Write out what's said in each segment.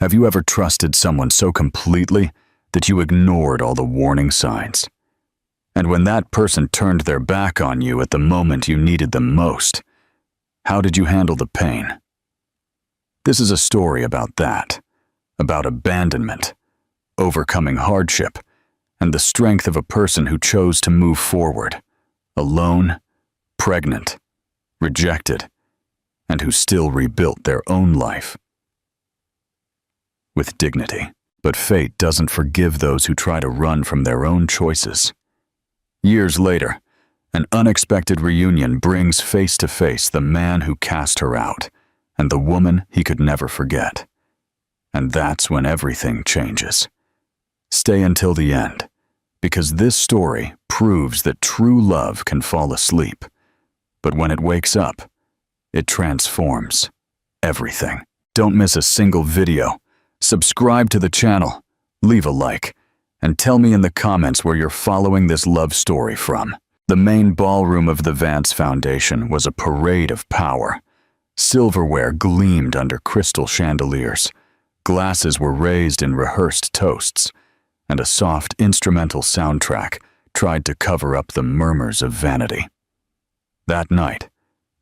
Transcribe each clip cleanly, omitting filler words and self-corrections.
Have you ever trusted someone so completely that you ignored all the warning signs? And when that person turned their back on you at the moment you needed them most, how did you handle the pain? This is a story about that, about abandonment, overcoming hardship, and the strength of a person who chose to move forward, alone, pregnant, rejected, and who still rebuilt their own life with dignity. But fate doesn't forgive those who try to run from their own choices. Years later, an unexpected reunion brings face to face the man who cast her out and the woman he could never forget. And that's when everything changes. Stay until the end, because this story proves that true love can fall asleep, but when it wakes up, it transforms everything. Don't miss a single video. Subscribe to the channel, leave a like, and tell me in the comments where you're following this love story from. The main ballroom of the Vance Foundation was a parade of power. Silverware gleamed under crystal chandeliers. Glasses were raised in rehearsed toasts, and a soft instrumental soundtrack tried to cover up the murmurs of vanity. That night,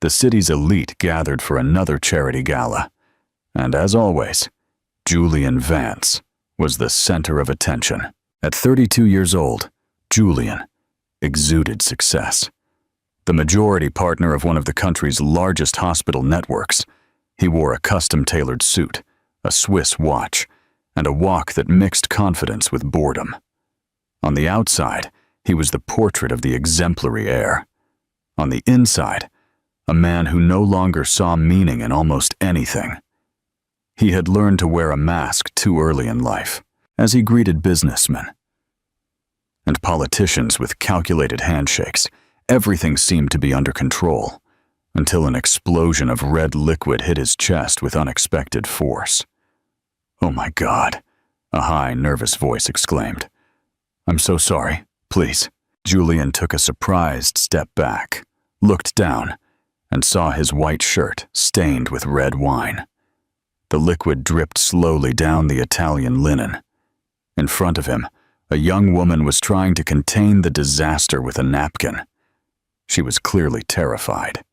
the city's elite gathered for another charity gala, and as always, Julian Vance was the center of attention. At 32 years old, Julian exuded success. The majority partner of one of the country's largest hospital networks, he wore a custom-tailored suit, a Swiss watch, and a walk that mixed confidence with boredom. On the outside, he was the portrait of the exemplary heir. On the inside, a man who no longer saw meaning in almost anything. He had learned to wear a mask too early in life, as he greeted businessmen and politicians with calculated handshakes. Everything seemed to be under control, until an explosion of red liquid hit his chest with unexpected force. "Oh my God," a high, nervous voice exclaimed. "I'm so sorry, please." Julian took a surprised step back, looked down, and saw his white shirt stained with red wine. The liquid dripped slowly down the Italian linen. In front of him, a young woman was trying to contain the disaster with a napkin. She was clearly terrified.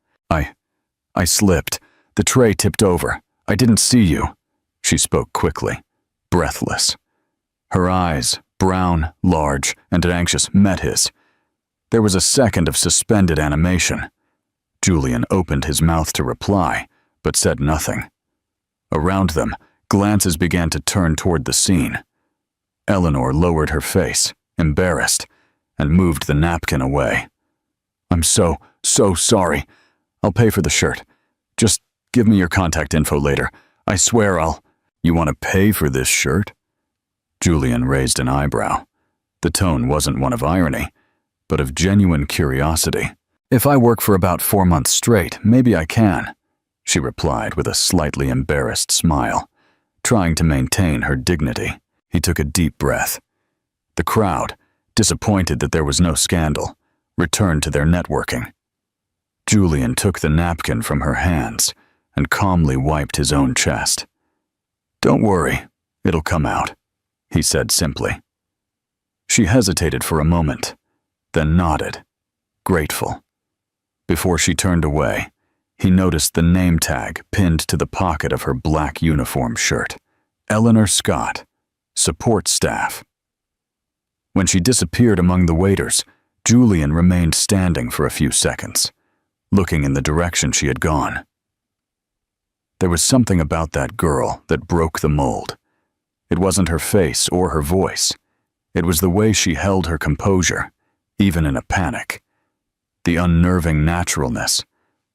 I slipped. The tray tipped over. I didn't see you." She spoke quickly, breathless. Her eyes, brown, large, and anxious, met his. There was a second of suspended animation. Julian opened his mouth to reply, but said nothing. Around them, glances began to turn toward the scene. Eleanor lowered her face, embarrassed, and moved the napkin away. "I'm so sorry. I'll pay for the shirt. Just give me your contact info later. I swear I'll—" "You want to pay for this shirt?" Julian raised an eyebrow. The tone wasn't one of irony, but of genuine curiosity. "If I work for about 4 months straight, maybe I can," she replied with a slightly embarrassed smile, trying to maintain her dignity. He took a deep breath. The crowd, disappointed that there was no scandal, returned to their networking. Julian took the napkin from her hands and calmly wiped his own chest. "Don't worry, it'll come out," he said simply. She hesitated for a moment, then nodded, grateful. Before she turned away, he noticed the name tag pinned to the pocket of her black uniform shirt. Eleanor Scott, support staff. When she disappeared among the waiters, Julian remained standing for a few seconds, looking in the direction she had gone. There was something about that girl that broke the mold. It wasn't her face or her voice. It was the way she held her composure, even in a panic. The unnerving naturalness,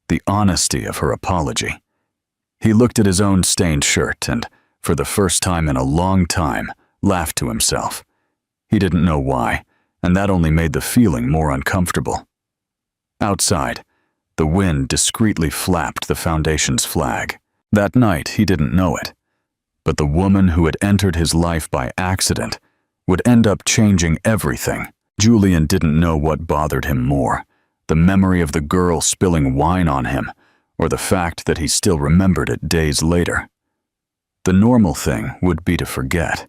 the honesty of her apology. He looked at his own stained shirt and, for the first time in a long time, laughed to himself. He didn't know why, and that only made the feeling more uncomfortable. Outside, the wind discreetly flapped the Foundation's flag. That night, he didn't know it, but the woman who had entered his life by accident would end up changing everything. Julian didn't know what bothered him more, the memory of the girl spilling wine on him, or the fact that he still remembered it days later. The normal thing would be to forget.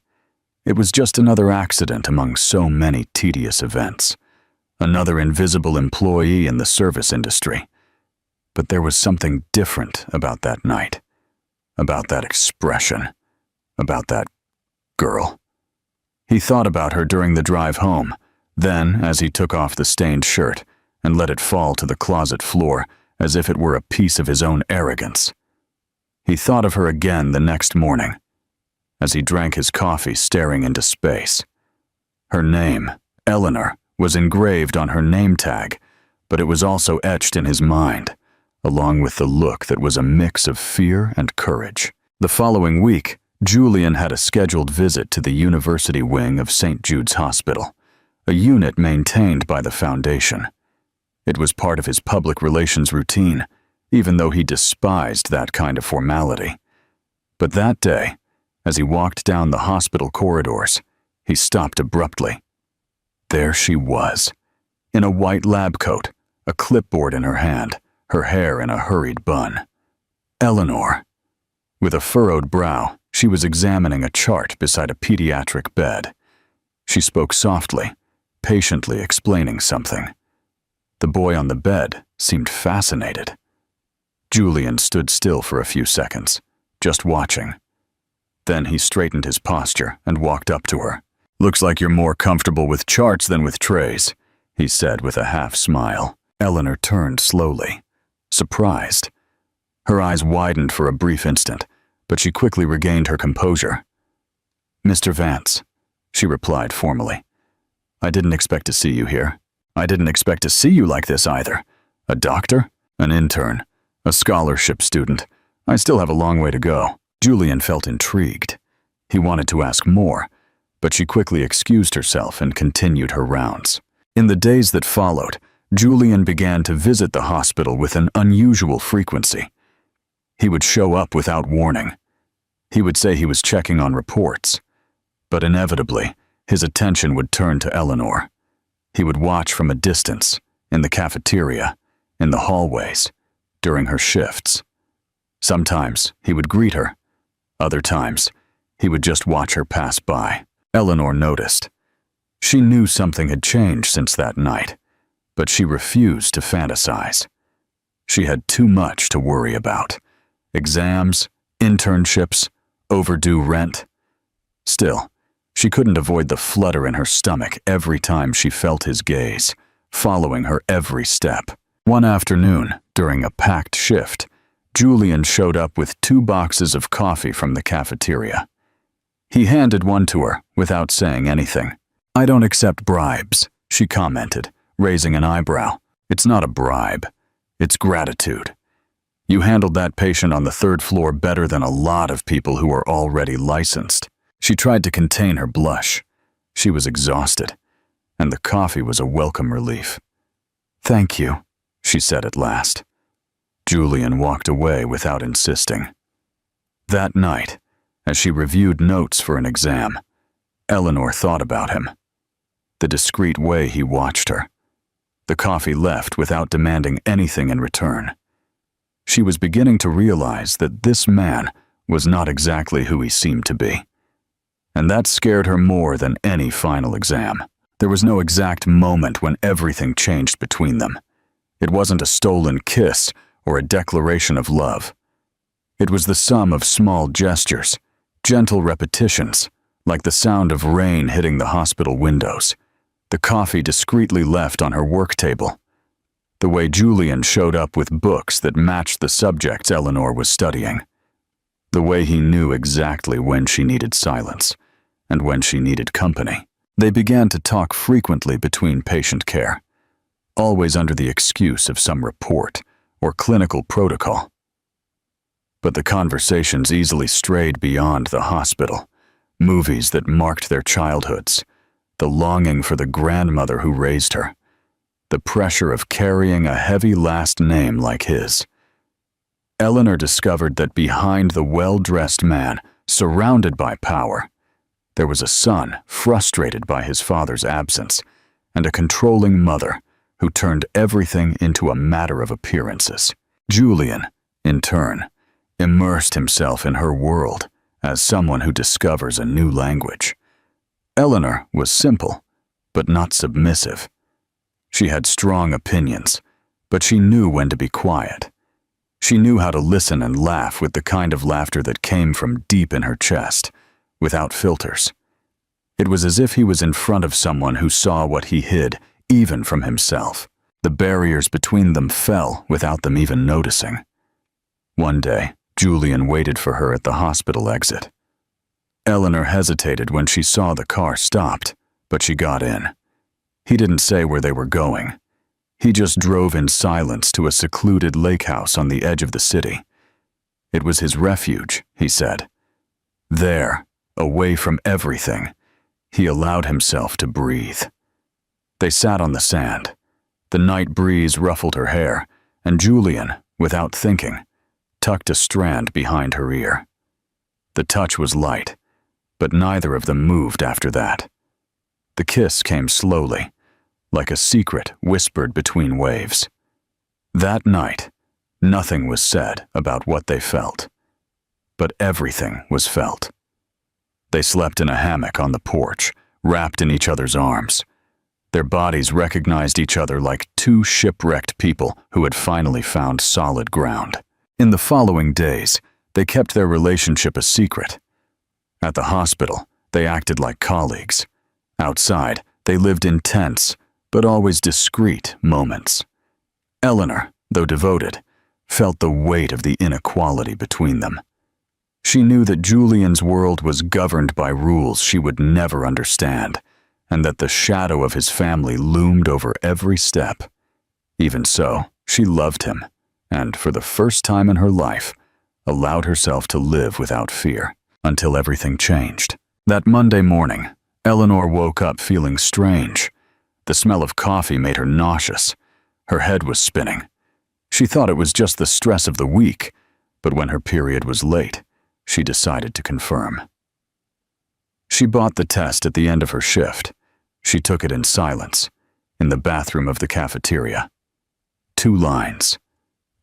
It was just another accident among so many tedious events. Another invisible employee in the service industry. But there was something different about that night. About that expression. About that girl. He thought about her during the drive home. Then, as he took off the stained shirt and let it fall to the closet floor as if it were a piece of his own arrogance. He thought of her again the next morning, as he drank his coffee staring into space. Her name, Eleanor, was engraved on her name tag, but it was also etched in his mind, along with the look that was a mix of fear and courage. The following week, Julian had a scheduled visit to the university wing of St. Jude's Hospital, a unit maintained by the Foundation. It was part of his public relations routine, even though he despised that kind of formality. But that day, as he walked down the hospital corridors, he stopped abruptly. There she was, in a white lab coat, a clipboard in her hand, her hair in a hurried bun. Eleanor. With a furrowed brow, she was examining a chart beside a pediatric bed. She spoke softly, patiently explaining something. The boy on the bed seemed fascinated. Julian stood still for a few seconds, just watching. Then he straightened his posture and walked up to her. "Looks like you're more comfortable with charts than with trays," he said with a half smile. Eleanor turned slowly, surprised. Her eyes widened for a brief instant, but she quickly regained her composure. "Mr. Vance," she replied formally. "I didn't expect to see you here. I didn't expect to see you like this either. A doctor? An intern? A scholarship student? I still have a long way to go." Julian felt intrigued. He wanted to ask more, but she quickly excused herself and continued her rounds. In the days that followed, Julian began to visit the hospital with an unusual frequency. He would show up without warning. He would say he was checking on reports, but inevitably, his attention would turn to Eleanor. He would watch from a distance, in the cafeteria, in the hallways, during her shifts. Sometimes he would greet her. Other times, he would just watch her pass by. Eleanor noticed. She knew something had changed since that night, but she refused to fantasize. She had too much to worry about. Exams, internships, overdue rent. Still, she couldn't avoid the flutter in her stomach every time she felt his gaze, following her every step. One afternoon, during a packed shift, Julian showed up with 2 boxes of coffee from the cafeteria. He handed one to her without saying anything. "I don't accept bribes," she commented, raising an eyebrow. "It's not a bribe. It's gratitude. You handled that patient on the 3rd floor better than a lot of people who are already licensed." She tried to contain her blush. She was exhausted, and the coffee was a welcome relief. "Thank you," she said at last. Julian walked away without insisting. That night, as she reviewed notes for an exam, Eleanor thought about him. The discreet way he watched her. The coffee left without demanding anything in return. She was beginning to realize that this man was not exactly who he seemed to be. And that scared her more than any final exam. There was no exact moment when everything changed between them. It wasn't a stolen kiss or a declaration of love. It was the sum of small gestures, gentle repetitions, like the sound of rain hitting the hospital windows, the coffee discreetly left on her work table, the way Julian showed up with books that matched the subjects Eleanor was studying, the way he knew exactly when she needed silence and when she needed company. They began to talk frequently between patient care, always under the excuse of some report or clinical protocol. But the conversations easily strayed beyond the hospital, movies that marked their childhoods, the longing for the grandmother who raised her, the pressure of carrying a heavy last name like his. Eleanor discovered that behind the well-dressed man, surrounded by power, there was a son frustrated by his father's absence, and a controlling mother who turned everything into a matter of appearances. Julian, in turn, immersed himself in her world as someone who discovers a new language. Eleanor was simple, but not submissive. She had strong opinions, but she knew when to be quiet. She knew how to listen and laugh with the kind of laughter that came from deep in her chest, without filters. It was as if he was in front of someone who saw what he hid, even from himself. The barriers between them fell without them even noticing. One day, Julian waited for her at the hospital exit. Eleanor hesitated when she saw the car stopped, but she got in. He didn't say where they were going. He just drove in silence to a secluded lake house on the edge of the city. It was his refuge, he said. There, away from everything, he allowed himself to breathe. They sat on the sand. The night breeze ruffled her hair, and Julian, without thinking, tucked a strand behind her ear. The touch was light, but neither of them moved after that. The kiss came slowly, like a secret whispered between waves. That night, nothing was said about what they felt, but everything was felt. They slept in a hammock on the porch, wrapped in each other's arms. Their bodies recognized each other like two shipwrecked people who had finally found solid ground. In the following days, they kept their relationship a secret. At the hospital, they acted like colleagues. Outside, they lived intense, but always discreet moments. Eleanor, though devoted, felt the weight of the inequality between them. She knew that Julian's world was governed by rules she would never understand, and that the shadow of his family loomed over every step. Even so, she loved him, and for the first time in her life, allowed herself to live without fear, until everything changed. That Monday morning, Eleanor woke up feeling strange. The smell of coffee made her nauseous. Her head was spinning. She thought it was just the stress of the week, but when her period was late, she decided to confirm. She bought the test at the end of her shift. She took it in silence, in the bathroom of the cafeteria. 2 lines.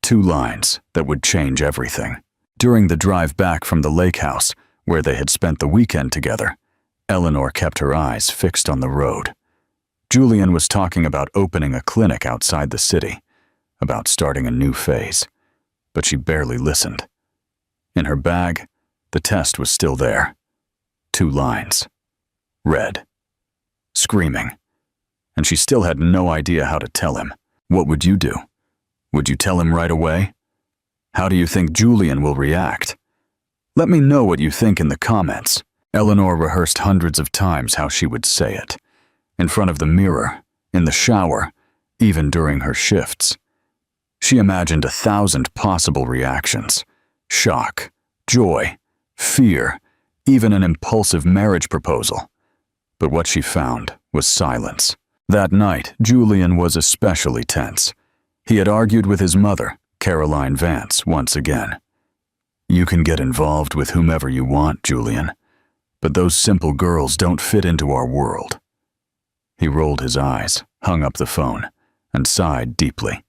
2 lines that would change everything. During the drive back from the lake house, where they had spent the weekend together, Eleanor kept her eyes fixed on the road. Julian was talking about opening a clinic outside the city, about starting a new phase, but she barely listened. In her bag, the test was still there. 2 lines. Red. Screaming. And she still had no idea how to tell him. What would you do? Would you tell him right away? How do you think Julian will react? Let me know what you think in the comments. Eleanor rehearsed hundreds of times how she would say it. In front of the mirror, in the shower, even during her shifts. She imagined 1,000 possible reactions. Shock, joy, fear, even an impulsive marriage proposal. But what she found was silence. That night, Julian was especially tense. He had argued with his mother, Caroline Vance, once again. You can get involved with whomever you want, Julian, but those simple girls don't fit into our world. He rolled his eyes, hung up the phone, and sighed deeply.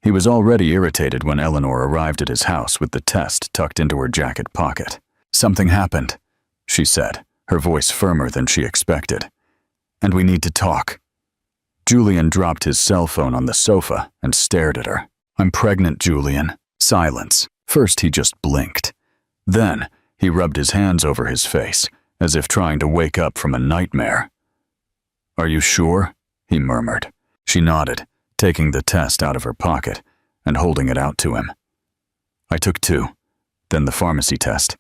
He was already irritated when Eleanor arrived at his house with the test tucked into her jacket pocket. Something happened, she said, her voice firmer than she expected. And we need to talk. Julian dropped his cell phone on the sofa and stared at her. I'm pregnant, Julian. Silence. First he just blinked. Then he rubbed his hands over his face, as if trying to wake up from a nightmare. Are you sure? He murmured. She nodded, taking the test out of her pocket and holding it out to him. I took 2, then the pharmacy test,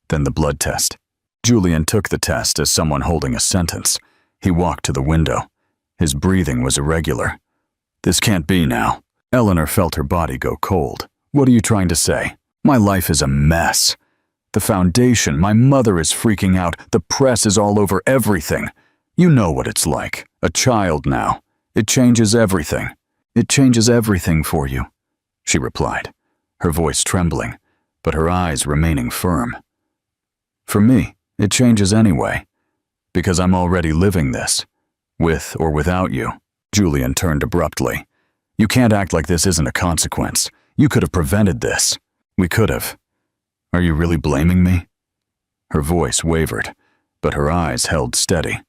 then the blood test. Julian took the test as someone holding a sentence. He walked to the window. His breathing was irregular. This can't be now. Eleanor felt her body go cold. What are you trying to say? My life is a mess. The foundation, my mother is freaking out. The press is all over everything. You know what it's like. A child now. It changes everything. It changes everything for you, she replied, her voice trembling, but her eyes remaining firm. For me, it changes anyway, because I'm already living this, with or without you. Julian turned abruptly. You can't act like this isn't a consequence. You could have prevented this. We could have. Are you really blaming me? Her voice wavered, but her eyes held steady.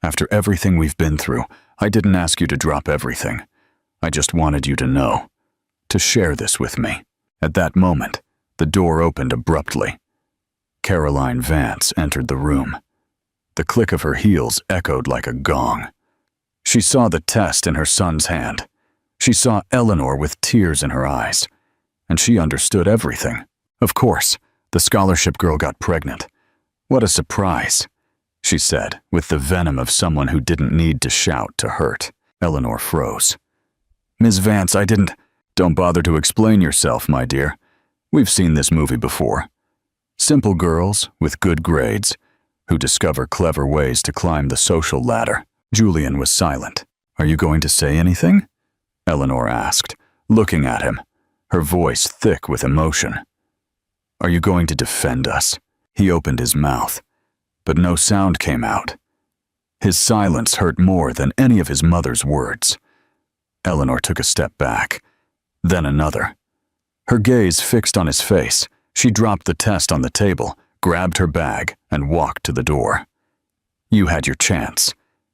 "After everything we've been through, I didn't ask you to drop everything. I just wanted you to know, to share this with me." At that moment, the door opened abruptly. Caroline Vance entered the room. The click of her heels echoed like a gong. She saw the test in her son's hand. She saw Eleanor with tears in her eyes. And she understood everything. Of course, the scholarship girl got pregnant. What a surprise, she said, with the venom of someone who didn't need to shout to hurt. Eleanor froze. "Ms. Vance, I didn't—" "Don't bother to explain yourself, my dear. We've seen this movie before. Simple girls with good grades who discover clever ways to climb the social ladder." Julian was silent. "Are you going to say anything?" Eleanor asked, looking at him, her voice thick with emotion. "Are you going to defend us?" He opened his mouth, but no sound came out. His silence hurt more than any of his mother's words. Eleanor took a step back, then another. Her gaze fixed on his face, she dropped the test on the table, grabbed her bag, and walked to the door. "You had your chance,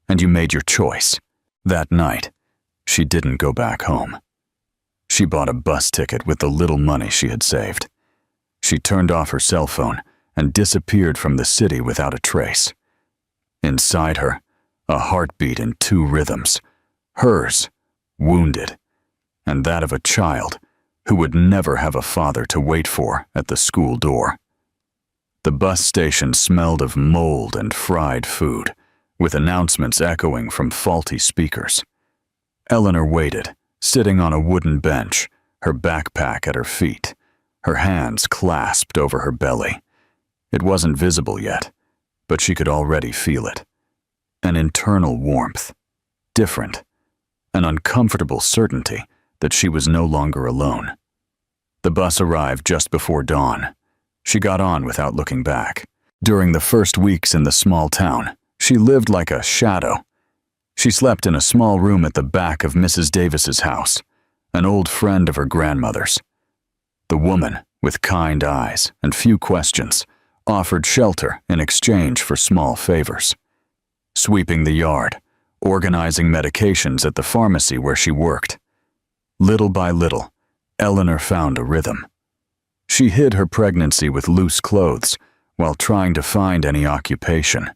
and you made your choice." That night, she didn't go back home. She bought a bus ticket with the little money she had saved. She turned off her cell phone and disappeared from the city without a trace. Inside her, a heartbeat in two rhythms, hers, wounded, and that of a child who would never have a father to wait for at the school door. The bus station smelled of mold and fried food, with announcements echoing from faulty speakers. Eleanor waited, sitting on a wooden bench, her backpack at her feet, her hands clasped over her belly. It wasn't visible yet, but she could already feel it. An internal warmth, different, an uncomfortable certainty that she was no longer alone. The bus arrived just before dawn. She got on without looking back. During the first weeks in the small town, she lived like a shadow. She slept in a small room at the back of Mrs. Davis's house, an old friend of her grandmother's. The woman, with kind eyes and few questions, offered shelter in exchange for small favors. Sweeping the yard, organizing medications at the pharmacy where she worked. Little by little, Eleanor found a rhythm. She hid her pregnancy with loose clothes while trying to find any occupation.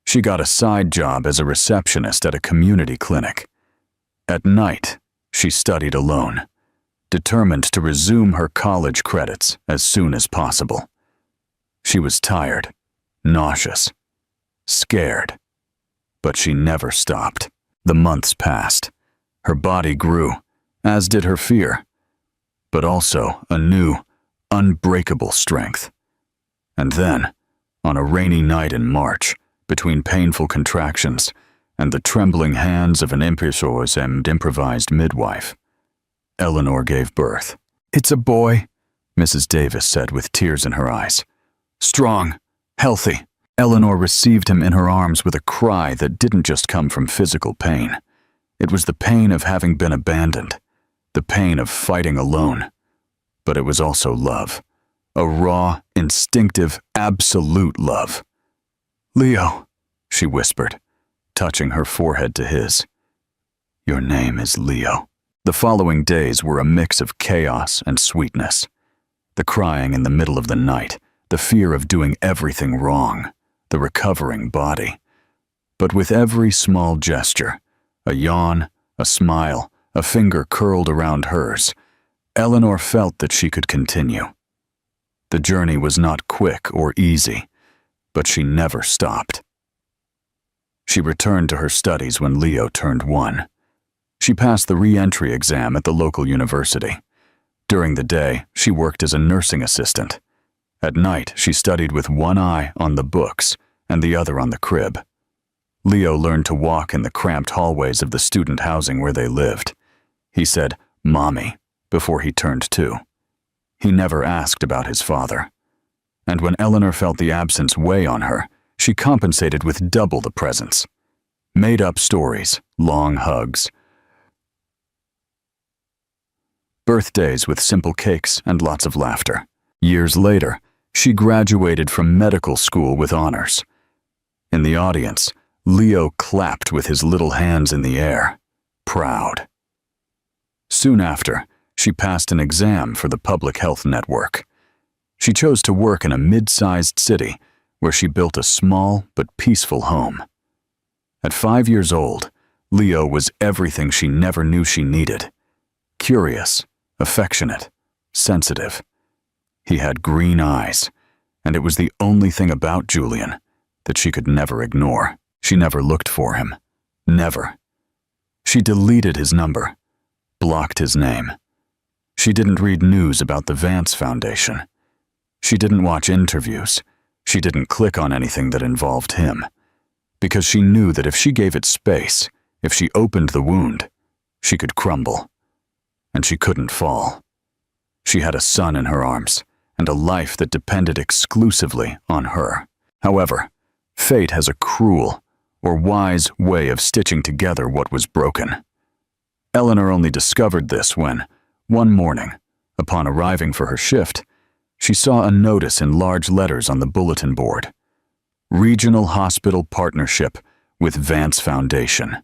She got a side job as a receptionist at a community clinic. At night, she studied alone, determined to resume her college credits as soon as possible. She was tired, nauseous, scared, but she never stopped. The months passed. Her body grew, as did her fear, but also a new, unbreakable strength. And then, on a rainy night in March, between painful contractions and the trembling hands of an improvised midwife, Eleanor gave birth. "It's a boy," Mrs. Davis said with tears in her eyes. "Strong, healthy." Eleanor received him in her arms with a cry that didn't just come from physical pain. It was the pain of having been abandoned, the pain of fighting alone. But it was also love, a raw, instinctive, absolute love. "Leo," she whispered, touching her forehead to his. "Your name is Leo." The following days were a mix of chaos and sweetness. The crying in the middle of the night, the fear of doing everything wrong, the recovering body. But with every small gesture, a yawn, a smile, a finger curled around hers, Eleanor felt that she could continue. The journey was not quick or easy, but she never stopped. She returned to her studies when Leo turned 1. She passed the re-entry exam at the local university. During the day, she worked as a nursing assistant. At night, she studied with one eye on the books and the other on the crib. Leo learned to walk in the cramped hallways of the student housing where they lived. He said, "Mommy," before he turned 2. He never asked about his father. And when Eleanor felt the absence weigh on her, she compensated with double the presence. Made-up stories, long hugs, birthdays with simple cakes and lots of laughter. Years later, She graduated from medical school with honors. In the audience, Leo clapped with his little hands in the air, proud. Soon after, she passed an exam for the Public Health Network. She chose to work in a mid-sized city where she built a small but peaceful home. At 5 years old, Leo was everything she never knew she needed. Curious, affectionate, sensitive. He had green eyes, and it was the only thing about Julian that she could never ignore. She never looked for him. Never. She deleted his number, blocked his name. She didn't read news about the Vance Foundation. She didn't watch interviews. She didn't click on anything that involved him. Because she knew that if she gave it space, if she opened the wound, she could crumble. And she couldn't fall. She had a son in her arms, and a life that depended exclusively on her. However, fate has a cruel or wise way of stitching together what was broken. Eleanor only discovered this when, one morning, upon arriving for her shift, she saw a notice in large letters on the bulletin board. Regional Hospital Partnership with Vance Foundation.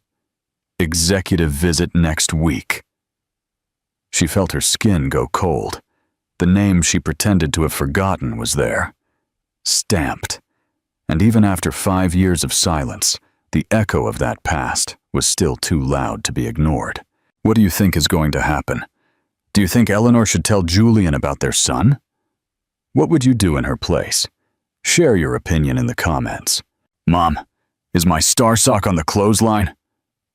Executive visit next week. She felt her skin go cold. The name she pretended to have forgotten was there. Stamped. And even after 5 years of silence, the echo of that past was still too loud to be ignored. What do you think is going to happen? Do you think Eleanor should tell Julian about their son? What would you do in her place? Share your opinion in the comments. Mom, is my star sock on the clothesline?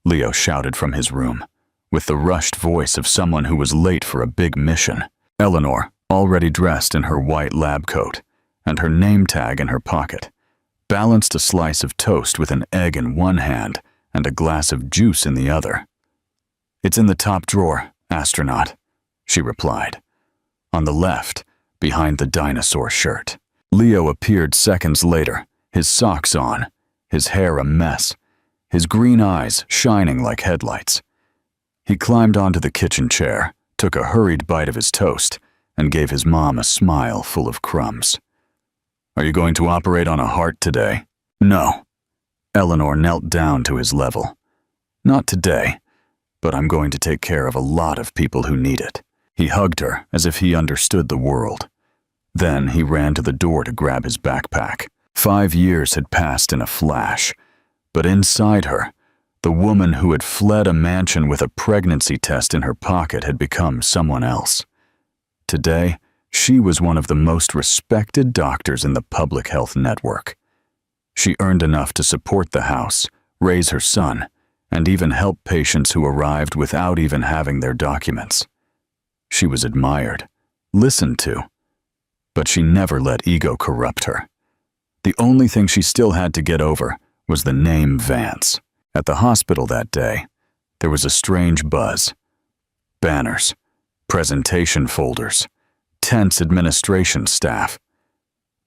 Leo shouted from his room, with the rushed voice of someone who was late for a big mission. Eleanor, already dressed in her white lab coat, and her name tag in her pocket, balanced a slice of toast with an egg in one hand and a glass of juice in the other. It's in the top drawer, astronaut, she replied. On the left, behind the dinosaur shirt. Leo appeared seconds later, his socks on, his hair a mess, his green eyes shining like headlights. He climbed onto the kitchen chair, took a hurried bite of his toast, and gave his mom a smile full of crumbs. Are you going to operate on a heart today? No. Eleanor knelt down to his level. Not today, but I'm going to take care of a lot of people who need it. He hugged her as if he understood the world. Then he ran to the door to grab his backpack. 5 years had passed in a flash, but inside her, the woman who had fled a mansion with a pregnancy test in her pocket had become someone else. Today, she was one of the most respected doctors in the Public Health Network. She earned enough to support the house, raise her son, and even help patients who arrived without even having their documents. She was admired, listened to, but she never let ego corrupt her. The only thing she still had to get over was the name Vance. At the hospital that day, there was a strange buzz. Banners, presentation folders, tense administration staff.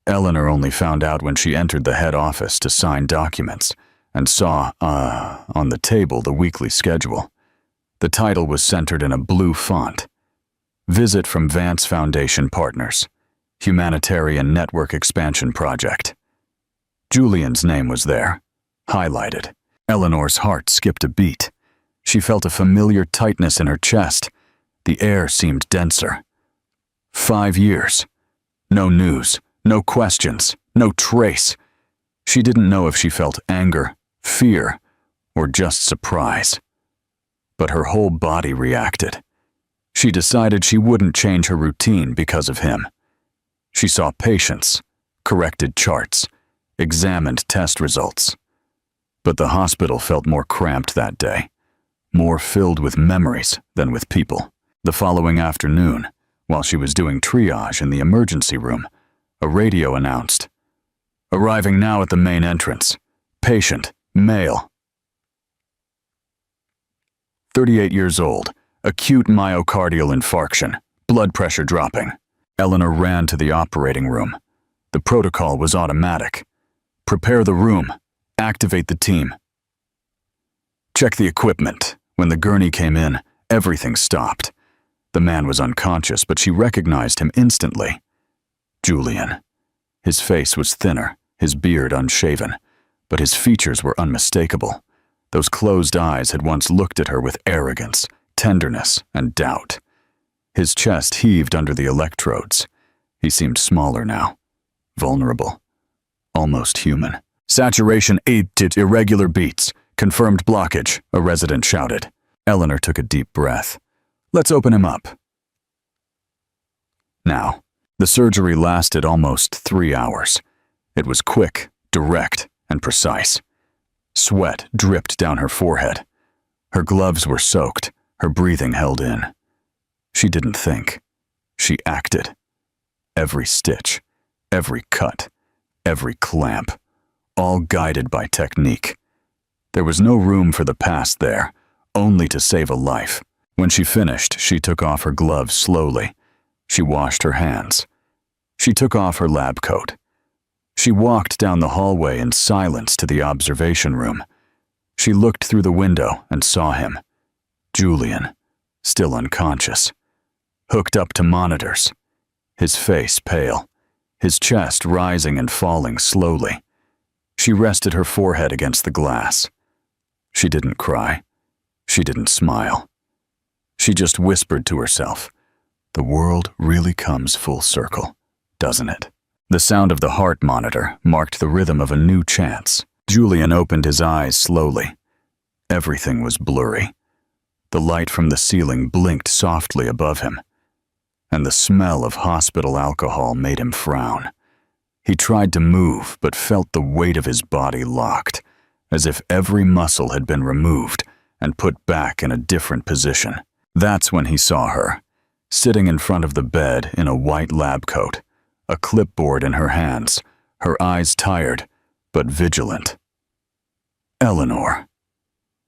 Eleanor only found out when she entered the head office to sign documents and saw, on the table, the weekly schedule. The title was centered in a blue font. Visit from Vance Foundation Partners. Humanitarian Network Expansion Project. Julian's name was there, highlighted. Eleanor's heart skipped a beat. She felt a familiar tightness in her chest. The air seemed denser. 5 years. No news, no questions, no trace. She didn't know if she felt anger, fear, or just surprise. But her whole body reacted. She decided she wouldn't change her routine because of him. She saw patients, corrected charts, examined test results. But the hospital felt more cramped that day, more filled with memories than with people. The following afternoon, while she was doing triage in the emergency room, a radio announced, "Arriving now at the main entrance. Patient, male. 38 years old, acute myocardial infarction, blood pressure dropping." Eleanor ran to the operating room. The protocol was automatic. Prepare the room. Activate the team. Check the equipment. When the gurney came in, everything stopped. The man was unconscious, but she recognized him instantly. Julian. His face was thinner, his beard unshaven, but his features were unmistakable. Those closed eyes had once looked at her with arrogance, tenderness, and doubt. His chest heaved under the electrodes. He seemed smaller now, vulnerable, almost human. Saturation 8 to irregular beats. Confirmed blockage, a resident shouted. Eleanor took a deep breath. Let's open him up. Now, the surgery lasted almost 3 hours. It was quick, direct, and precise. Sweat dripped down her forehead. Her gloves were soaked, her breathing held in. She didn't think. She acted. Every stitch, every cut, every clamp, all guided by technique. There was no room for the past there, only to save a life. When she finished, she took off her gloves slowly. She washed her hands. She took off her lab coat. She walked down the hallway in silence to the observation room. She looked through the window and saw him. Julian, still unconscious, hooked up to monitors, his face pale, his chest rising and falling slowly. She rested her forehead against the glass. She didn't cry. She didn't smile. She just whispered to herself, "The world really comes full circle, doesn't it?" The sound of the heart monitor marked the rhythm of a new chance. Julian opened his eyes slowly. Everything was blurry. The light from the ceiling blinked softly above him, and the smell of hospital alcohol made him frown. He tried to move, but felt the weight of his body locked, as if every muscle had been removed and put back in a different position. That's when he saw her, sitting in front of the bed in a white lab coat, a clipboard in her hands, her eyes tired, but vigilant. Eleanor.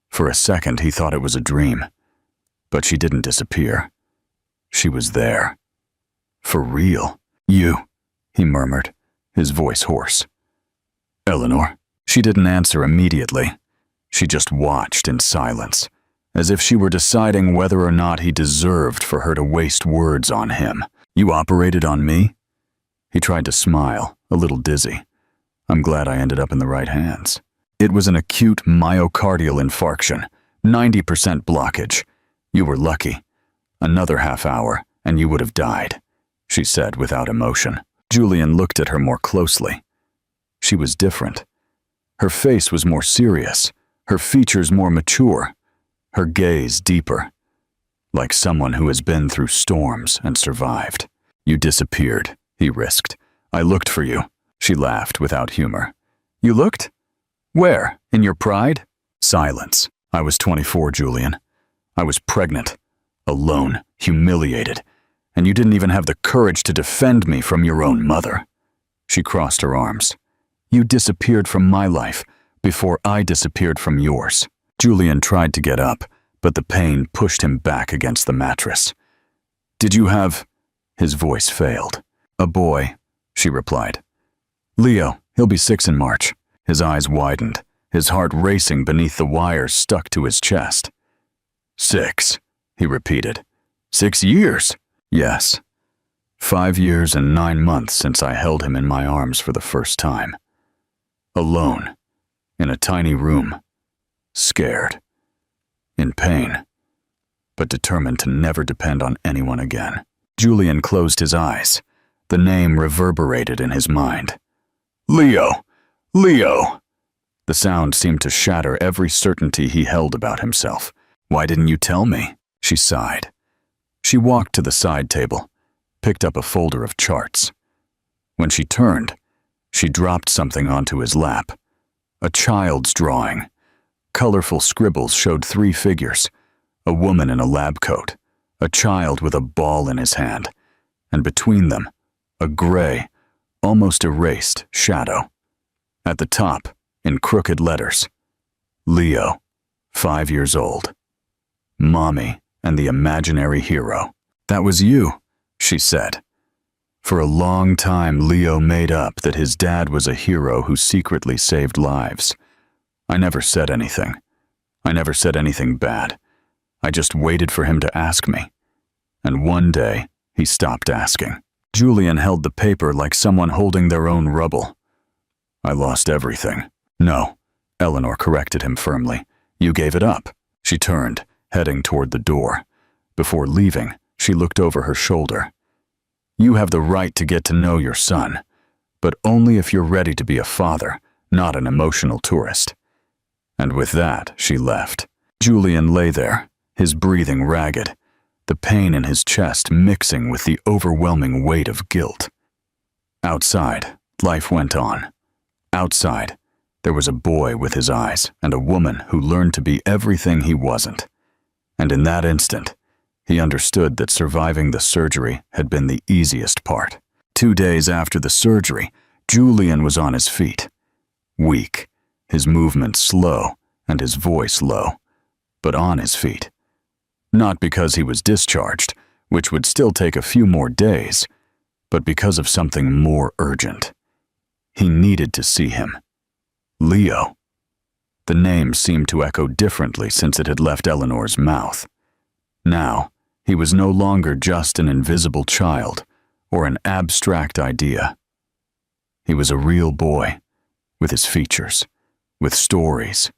For a second he thought it was a dream, but she didn't disappear. She was there. For real. "You," he murmured, his voice hoarse. "Eleanor." She didn't answer immediately. She just watched in silence, as if she were deciding whether or not he deserved for her to waste words on him. "You operated on me?" He tried to smile, a little dizzy. "I'm glad I ended up in the right hands." "It was an acute myocardial infarction, 90% blockage. You were lucky. Another half hour, and you would have died," she said without emotion. Julian looked at her more closely. She was different. Her face was more serious, her features more mature, her gaze deeper, like someone who has been through storms and survived. "You disappeared," he risked. "I looked for you." She laughed without humor. "You looked? Where? In your pride?" Silence. "I was 24, Julian. I was pregnant, alone, humiliated, and you didn't even have the courage to defend me from your own mother." She crossed her arms. "You disappeared from my life before I disappeared from yours." Julian tried to get up, but the pain pushed him back against the mattress. "Did you have—" His voice failed. "A boy," she replied. "Leo, he'll be 6 in March." His eyes widened, his heart racing beneath the wires stuck to his chest. 6, he repeated. 6 years? Yes. 5 years and 9 months since I held him in my arms for the first time. Alone, in a tiny room, scared, in pain, but determined to never depend on anyone again. Julian closed his eyes. The name reverberated in his mind. "Leo! Leo!" The sound seemed to shatter every certainty he held about himself. "Why didn't you tell me?" She sighed. She walked to the side table, picked up a folder of charts. When she turned, she dropped something onto his lap. A child's drawing. Colorful scribbles showed 3 figures, a woman in a lab coat, a child with a ball in his hand, and between them, a gray, almost erased shadow. At the top, in crooked letters, Leo, 5 years old. Mommy and the imaginary hero. "That was you," she said. For a long time, Leo made up that his dad was a hero who secretly saved lives. I never said anything. I never said anything bad. I just waited for him to ask me. And one day, he stopped asking. Julian held the paper like someone holding their own rubble. I lost everything. No, Eleanor corrected him firmly. You gave it up. She turned, heading toward the door. Before leaving, she looked over her shoulder. You have the right to get to know your son, but only if you're ready to be a father, not an emotional tourist. And with that, she left. Julian lay there, his breathing ragged, the pain in his chest mixing with the overwhelming weight of guilt. Outside, life went on. Outside, there was a boy with his eyes and a woman who learned to be everything he wasn't. And in that instant, he understood that surviving the surgery had been the easiest part. 2 days after the surgery, Julian was on his feet. Weak, his movements slow, and his voice low, but on his feet. Not because he was discharged, which would still take a few more days, but because of something more urgent. He needed to see him. Leo. The name seemed to echo differently since it had left Eleanor's mouth. Now, he was no longer just an invisible child or an abstract idea. He was a real boy, with his features, with stories,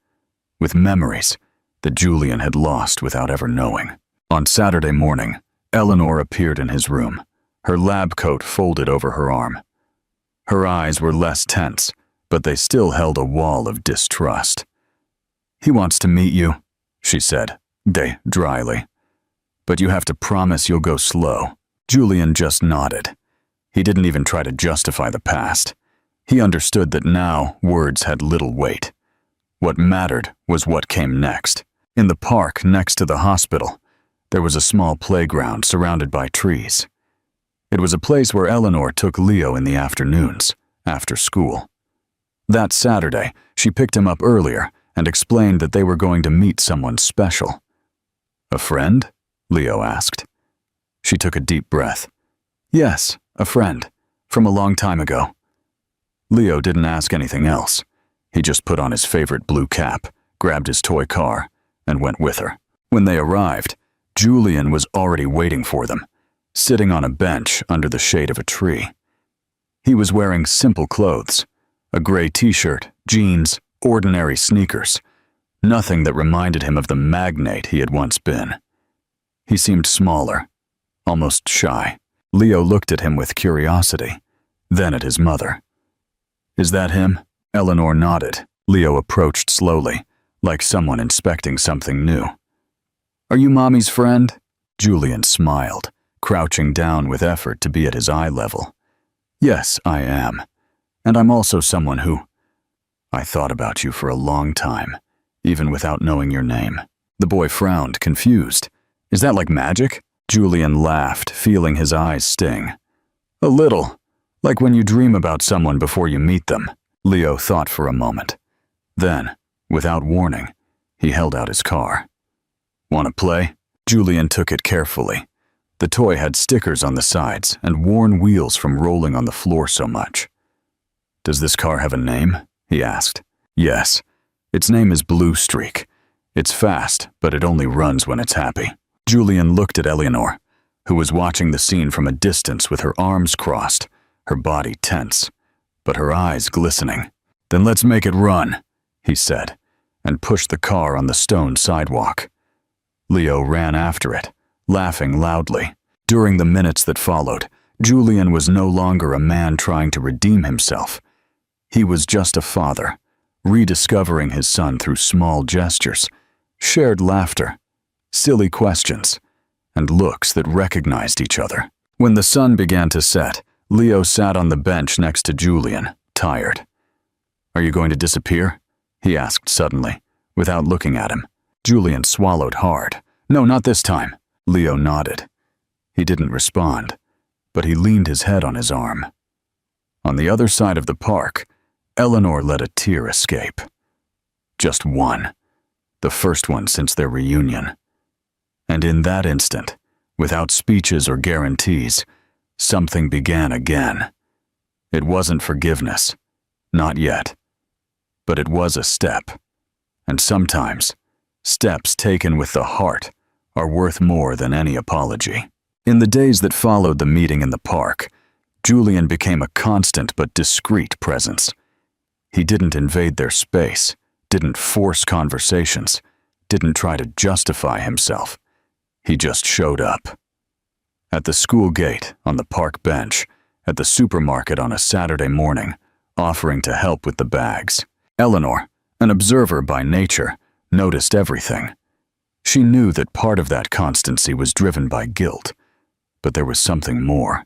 with memories that Julian had lost without ever knowing. On Saturday morning, Eleanor appeared in his room, her lab coat folded over her arm. Her eyes were less tense, but they still held a wall of distrust. He wants to meet you, she said, dryly. But you have to promise you'll go slow. Julian just nodded. He didn't even try to justify the past. He understood that now words had little weight. What mattered was what came next. In the park next to the hospital, there was a small playground surrounded by trees. It was a place where Eleanor took Leo in the afternoons, after school. That Saturday, she picked him up earlier and explained that they were going to meet someone special. A friend? Leo asked. She took a deep breath. Yes, a friend, from a long time ago. Leo didn't ask anything else. He just put on his favorite blue cap, grabbed his toy car, and went with her. When they arrived, Julian was already waiting for them, sitting on a bench under the shade of a tree. He was wearing simple clothes, a gray t-shirt, jeans, ordinary sneakers, nothing that reminded him of the magnate he had once been. He seemed smaller, almost shy. Leo looked at him with curiosity, then at his mother. Is that him? Eleanor nodded. Leo approached slowly, like someone inspecting something new. Are you Mommy's friend? Julian smiled, crouching down with effort to be at his eye level. Yes, I am. And I'm also someone who... I thought about you for a long time, even without knowing your name. The boy frowned, confused. Is that like magic? Julian laughed, feeling his eyes sting. A little, like when you dream about someone before you meet them. Leo thought for a moment. Then, without warning, he held out his car. Want to play? Julian took it carefully. The toy had stickers on the sides and worn wheels from rolling on the floor so much. Does this car have a name? He asked. Yes. Its name is Blue Streak. It's fast, but it only runs when it's happy. Julian looked at Eleanor, who was watching the scene from a distance with her arms crossed, her body tense, but her eyes glistening. Then let's make it run, he said, and pushed the car on the stone sidewalk. Leo ran after it, laughing loudly. During the minutes that followed, Julian was no longer a man trying to redeem himself. He was just a father, rediscovering his son through small gestures, shared laughter, silly questions, and looks that recognized each other. When the sun began to set, Leo sat on the bench next to Julian, tired. Are you going to disappear? He asked suddenly, without looking at him. Julian swallowed hard. No, not this time. Leo nodded. He didn't respond, but he leaned his head on his arm. On the other side of the park, Eleanor let a tear escape. Just one, the first one since their reunion. And in that instant, without speeches or guarantees, something began again. It wasn't forgiveness, not yet, but it was a step. And sometimes, steps taken with the heart are worth more than any apology. In the days that followed the meeting in the park, Julian became a constant but discreet presence. He didn't invade their space, didn't force conversations, didn't try to justify himself. He just showed up. At the school gate, on the park bench, at the supermarket on a Saturday morning, offering to help with the bags. Eleanor, an observer by nature, noticed everything. She knew that part of that constancy was driven by guilt, but there was something more.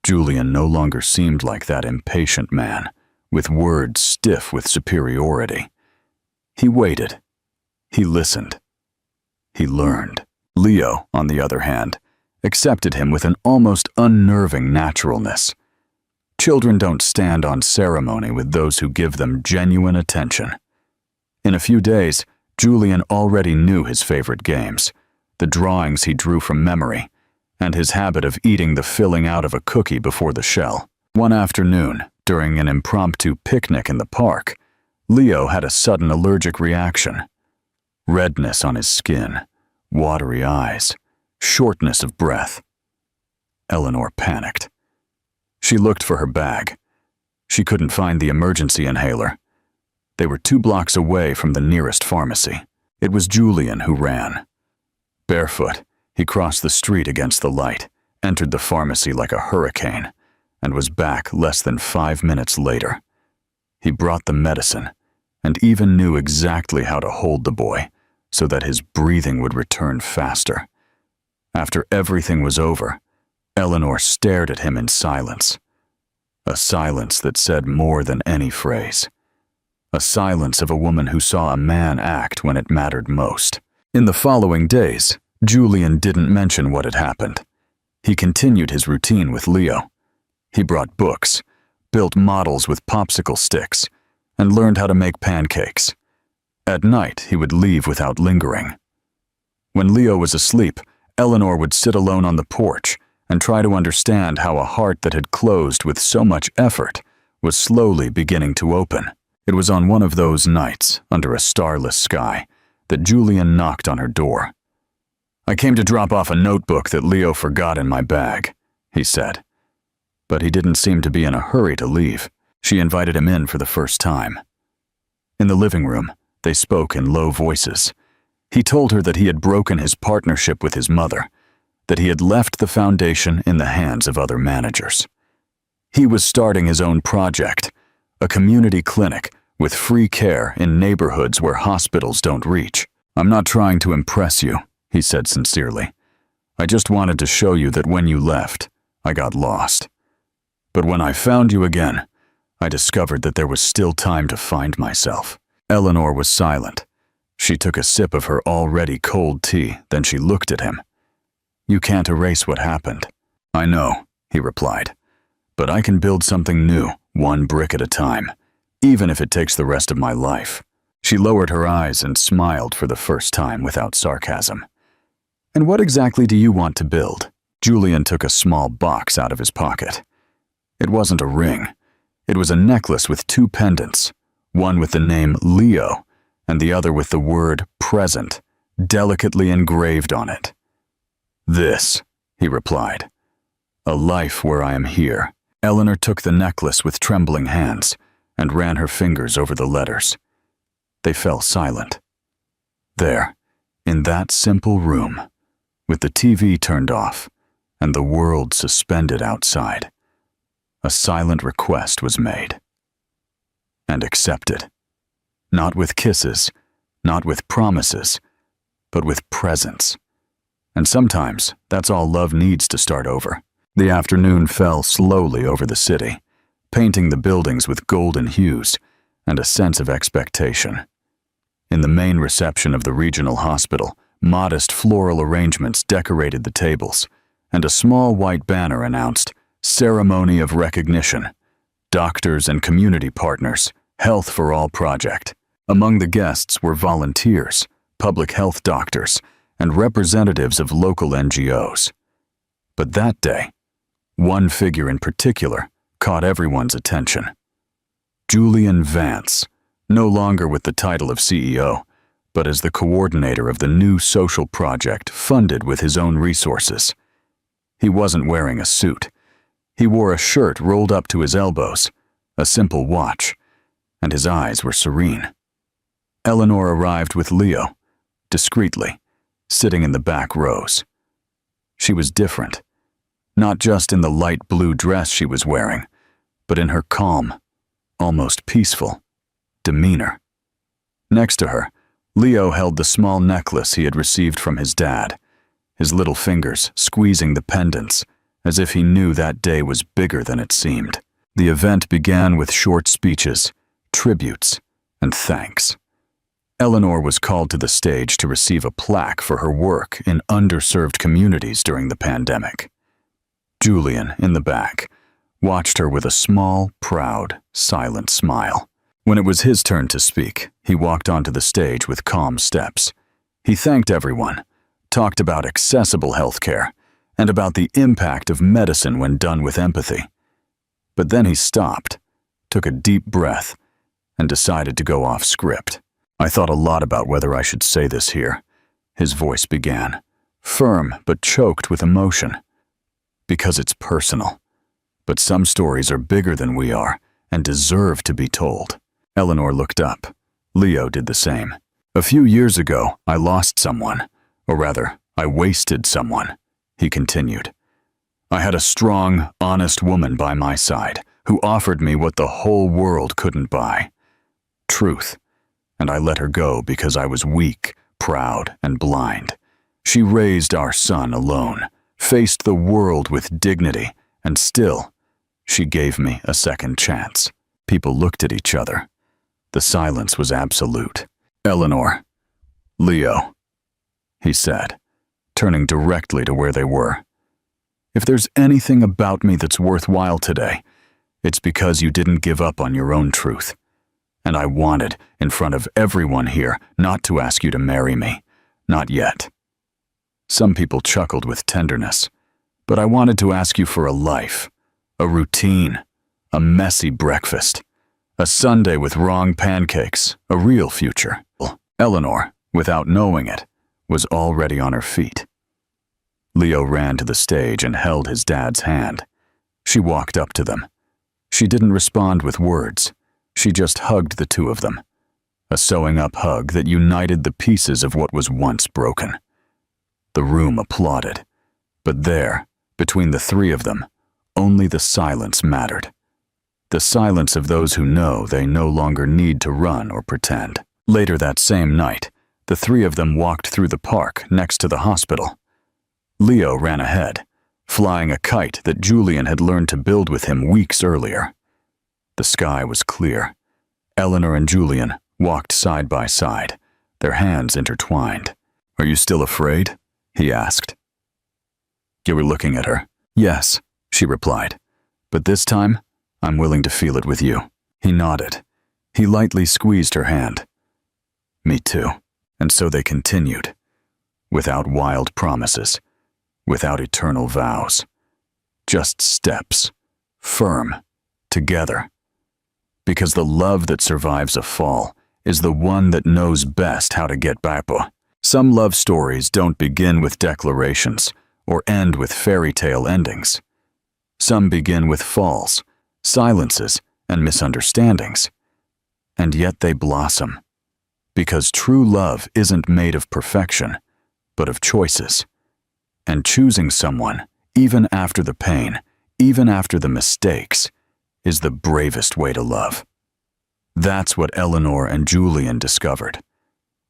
Julian no longer seemed like that impatient man, with words stiff with superiority. He waited. He listened. He learned. Leo, on the other hand, accepted him with an almost unnerving naturalness. Children don't stand on ceremony with those who give them genuine attention. In a few days, Julian already knew his favorite games, the drawings he drew from memory, and his habit of eating the filling out of a cookie before the shell. One afternoon, during an impromptu picnic in the park, Leo had a sudden allergic reaction. Redness on his skin, watery eyes, shortness of breath. Eleanor panicked. She looked for her bag. She couldn't find the emergency inhaler. They were 2 blocks away from the nearest pharmacy. It was Julian who ran. Barefoot, he crossed the street against the light, entered the pharmacy like a hurricane, and was back less than 5 minutes later. He brought the medicine, and even knew exactly how to hold the boy so that his breathing would return faster. After everything was over, Eleanor stared at him in silence. A silence that said more than any phrase. A silence of a woman who saw a man act when it mattered most. In the following days, Julian didn't mention what had happened. He continued his routine with Leo. He brought books, built models with popsicle sticks, and learned how to make pancakes. At night, he would leave without lingering. When Leo was asleep, Eleanor would sit alone on the porch and try to understand how a heart that had closed with so much effort was slowly beginning to open. It was on one of those nights, under a starless sky, that Julian knocked on her door. "I came to drop off a notebook that Leo forgot in my bag," he said. But he didn't seem to be in a hurry to leave. She invited him in for the first time. In the living room, they spoke in low voices. He told her that he had broken his partnership with his mother, that he had left the foundation in the hands of other managers. He was starting his own project, a community clinic with free care in neighborhoods where hospitals don't reach. "I'm not trying to impress you," he said sincerely. "I just wanted to show you that when you left, I got lost. But when I found you again, I discovered that there was still time to find myself." Eleanor was silent. She took a sip of her already cold tea, then she looked at him. "You can't erase what happened." "I know," he replied. "But I can build something new, one brick at a time, even if it takes the rest of my life." She lowered her eyes and smiled for the first time without sarcasm. "And what exactly do you want to build?" Julian took a small box out of his pocket. It wasn't a ring. It was a necklace with 2 pendants, one with the name Leo and the other with the word present, delicately engraved on it. "This," he replied. "A life where I am here." Eleanor took the necklace with trembling hands and ran her fingers over the letters. They fell silent. There, in that simple room, with the TV turned off and the world suspended outside, a silent request was made. And accepted. Not with kisses, not with promises, but with presence. And sometimes that's all love needs to start over. The afternoon fell slowly over the city, painting the buildings with golden hues and a sense of expectation. In the main reception of the regional hospital, modest floral arrangements decorated the tables, and a small white banner announced, "Ceremony of Recognition. Doctors and community partners, Health for All Project." Among the guests were volunteers, public health doctors, and representatives of local NGOs. But that day, one figure in particular caught everyone's attention. Julian Vance, no longer with the title of CEO, but as the coordinator of the new social project funded with his own resources. He wasn't wearing a suit. He wore a shirt rolled up to his elbows, a simple watch, and his eyes were serene. Eleanor arrived with Leo, discreetly, sitting in the back rows. She was different, not just in the light blue dress she was wearing, but in her calm, almost peaceful, demeanor. Next to her, Leo held the small necklace he had received from his dad, his little fingers squeezing the pendants as if he knew that day was bigger than it seemed. The event began with short speeches, tributes, and thanks. Eleanor was called to the stage to receive a plaque for her work in underserved communities during the pandemic. Julian, in the back, watched her with a small, proud, silent smile. When it was his turn to speak, he walked onto the stage with calm steps. He thanked everyone, talked about accessible healthcare, and about the impact of medicine when done with empathy. But then he stopped, took a deep breath, and decided to go off script. "I thought a lot about whether I should say this here," his voice began, firm but choked with emotion. "Because it's personal. But some stories are bigger than we are and deserve to be told." Eleanor looked up. Leo did the same. "A few years ago, I lost someone, or rather, I wasted someone," he continued. "I had a strong, honest woman by my side who offered me what the whole world couldn't buy: truth. And I let her go because I was weak, proud, and blind. She raised our son alone, faced the world with dignity, and still, she gave me a second chance." People looked at each other. The silence was absolute. "Eleanor, Leo," he said, turning directly to where they were. "If there's anything about me that's worthwhile today, it's because you didn't give up on your own truth. And I wanted, in front of everyone here, not to ask you to marry me. Not yet." Some people chuckled with tenderness, but I wanted to ask you for a life, a routine, a messy breakfast, a Sunday with wrong pancakes, a real future. Eleanor, without knowing it, was already on her feet. Leo ran to the stage and held his dad's hand. She walked up to them. She didn't respond with words. She just hugged the two of them, a sewing-up hug that united the pieces of what was once broken. The room applauded, but there, between the three of them, only the silence mattered. The silence of those who know they no longer need to run or pretend. Later that same night, the three of them walked through the park next to the hospital. Leo ran ahead, flying a kite that Julian had learned to build with him weeks earlier. The sky was clear. Eleanor and Julian walked side by side, their hands intertwined. "Are you still afraid?" he asked. You were looking at her. "Yes," she replied. "But this time, I'm willing to feel it with you." He nodded. He lightly squeezed her hand. "Me too." And so they continued, without wild promises, without eternal vows. Just steps, firm, together. Because the love that survives a fall is the one that knows best how to get back. Some love stories don't begin with declarations or end with fairy tale endings. Some begin with falls, silences, and misunderstandings. And yet they blossom. Because true love isn't made of perfection, but of choices. And choosing someone, even after the pain, even after the mistakes, is the bravest way to love. That's what Eleanor and Julian discovered.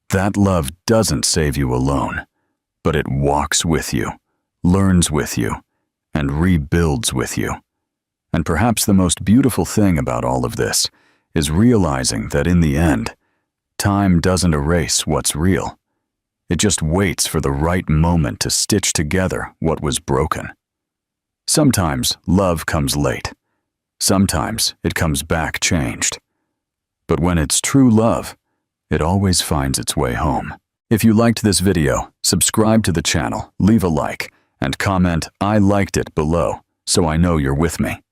That love doesn't save you alone, but it walks with you, learns with you, and rebuilds with you. And perhaps the most beautiful thing about all of this is realizing that in the end, time doesn't erase what's real. It just waits for the right moment to stitch together what was broken. Sometimes love comes late. Sometimes it comes back changed. But when it's true love, it always finds its way home. If you liked this video, subscribe to the channel, leave a like, and comment "I liked it" below so I know you're with me.